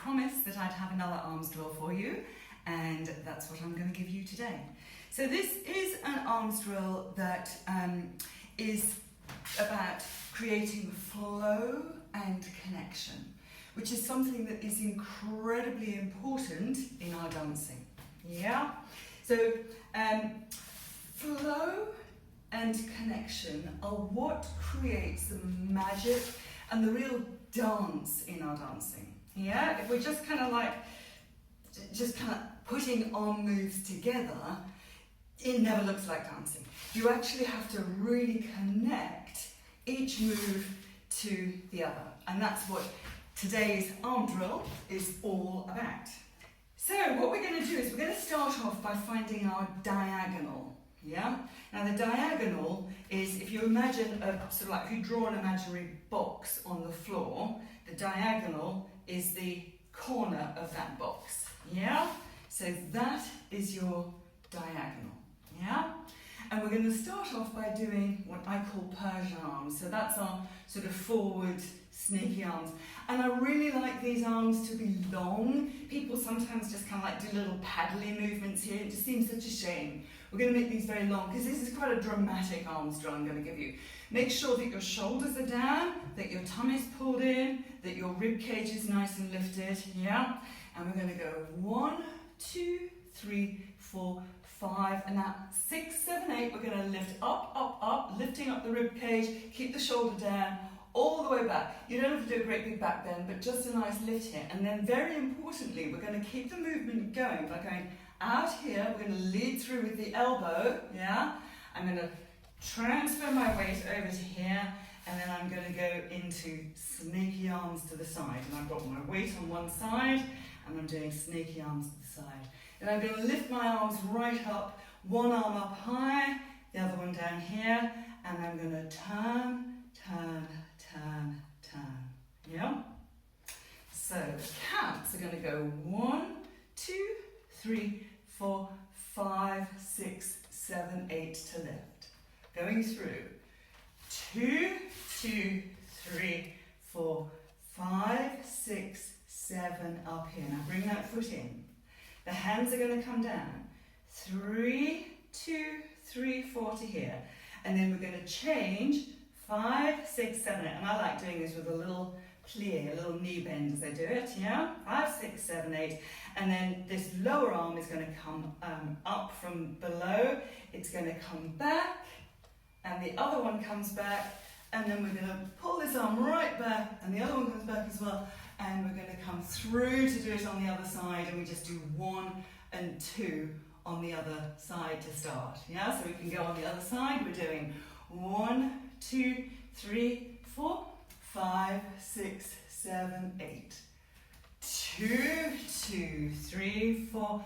promised that I'd have another arms drill for you, and that's what I'm going to give you today. So this is an arms drill that is about creating flow and connection, which is something that is incredibly important in our dancing. Yeah? So flow and connection are what creates the magic and the real dance in our dancing. Yeah? If we're just kind of putting arm moves together, it never looks like dancing. You actually have to really connect each move to the other. And that's what today's arm drill is all about. So what we're going to do is we're going to start off by finding our diagonal. Yeah? Now the diagonal is, if you imagine if you draw an imaginary box on the floor, the diagonal is the corner of that box. Yeah? So that is your diagonal. Yeah? And we're going to start off by doing what I call Persian arms. So that's our sort of forward snaky arms. And I really like these arms to be long. People sometimes just kind of like do little paddly movements here. It just seems such a shame. We're going to make these very long because this is quite a dramatic arms drill I'm going to give you. Make sure that your shoulders are down, that your tummy's pulled in, that your rib cage is nice and lifted. Yeah? And we're going to go 1, 2, 3, 4, 5, and now 6, 7, 8. We're going to lift up, up, up, lifting up the rib cage, keep the shoulder down, all the way back. You don't have to do a great big back bend, but just a nice lift here. And then very importantly, we're going to keep the movement going by going out here. We're going to lead through with the elbow, yeah? I'm going to transfer my weight over to here, and then I'm going to go into snaky arms to the side. And I've got my weight on one side, and I'm doing snaky arms to the side. And I'm going to lift my arms right up, one arm up high, the other one down here, and I'm going to turn, turn, turn, turn. Yeah? So the counts are going to go 1, 2, 3, 4, 5, 6, 7, 8 to lift. Going through 2, 2, 3, 4, 5, 6, 7 up here. Now bring that foot in. The hands are going to come down. 3, 2, 3, 4 to here. And then we're going to change 5, 6, 7, 8. And I like doing this with a little plie, a little knee bend as I do it. Yeah? 5, 6, 7, 8. And then this lower arm is going to come up from below. It's going to come back. And the other one comes back. And then we're going to pull this arm right back. And the other one comes back as well. And we're going to come through to do it on the other side, and we just do 1 and 2 on the other side to start. Yeah, so we can go on the other side. We're doing 1, 2, 3, 4, 5, 6, 7, 8. 2, 2, 3, 4,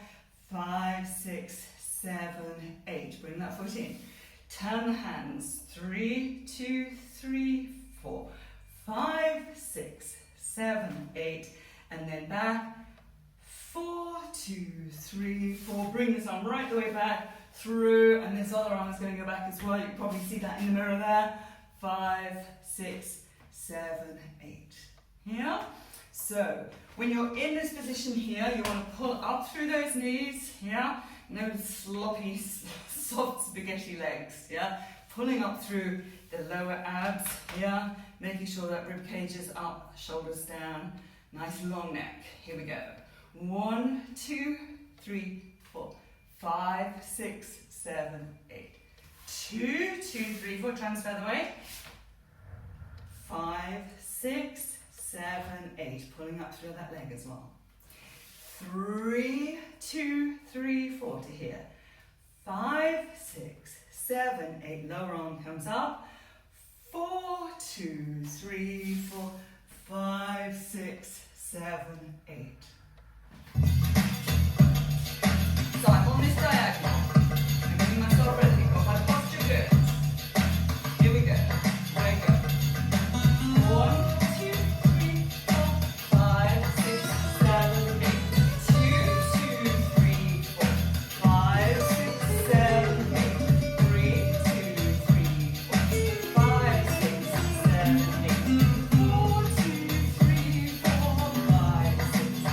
5, 6, 7, 8. Bring that foot in. Turn the hands. 3, 2, 3, 4, 5, 6, 7, 8, and then back, 4, 2, 3, 4, bring this arm right the way back, through, and this other arm is going to go back as well. You can probably see that in the mirror there. 5, 6, 7, 8. Yeah? So, when you're in this position here, you want to pull up through those knees, yeah? No sloppy, soft spaghetti legs, yeah? Pulling up through the lower abs, yeah? Making sure that rib cage is up, shoulders down, nice long neck. Here we go. 1, 2, 3, 4, 5, 6, 7, 8. 2, 2, 3, 4, transfer the weight. 5, 6, 7, 8, pulling up through that leg as well. 3, 2, 3, 4 to here. 5, 6, 7, 8, lower arm comes up. 4, 2, 3, 4, 5, 6, 7, 8. So I'm on this diagonal. I'm getting myself ready. Got my posture good. Here we go. There we go. 1, 2, 3, 4, 5, 6, 7, 8. 2, 2, 3, 4, 5, 6, 7, 8. 3, 2, 3, 4, 5, 6, 7, 8. 4, 2, 3, 4, 5, 6,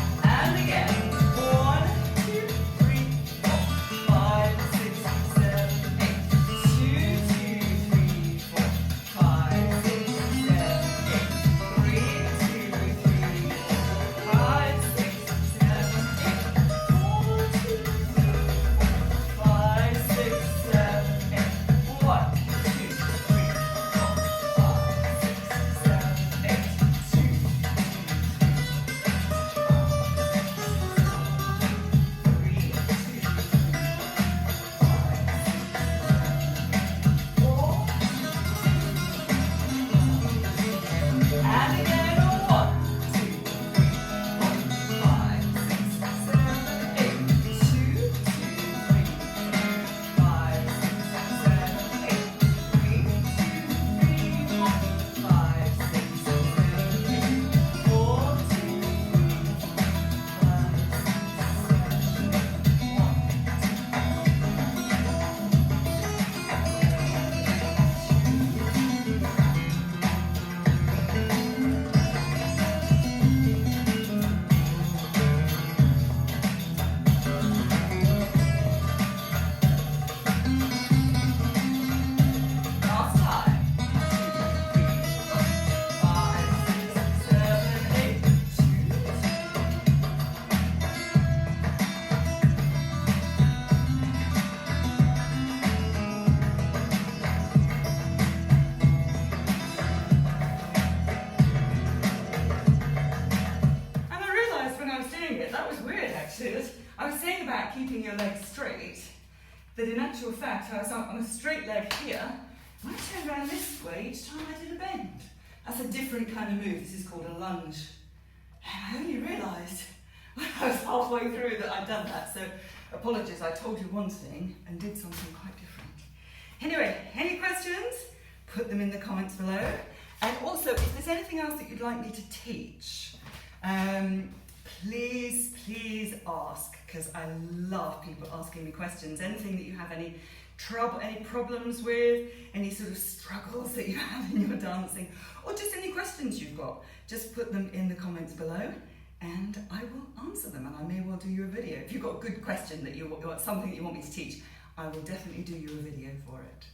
it. That was weird, actually. I was saying about keeping your legs straight, that in actual fact, I was on a straight leg here. When I turned around this way, each time I did a bend. That's a different kind of move. This is called a lunge. And I only realised when I was halfway through that I'd done that. So apologies, I told you one thing and did something quite different. Anyway, any questions? Put them in the comments below. And also, if there's anything else that you'd like me to teach, please ask, because I love people asking me questions. Anything that you have any trouble, any problems with, any sort of struggles that you have in your dancing, or just any questions you've got, just put them in the comments below and I will answer them, and I may well do you a video. If you've got a good question that you want, something that you want me to teach, I will definitely do you a video for it.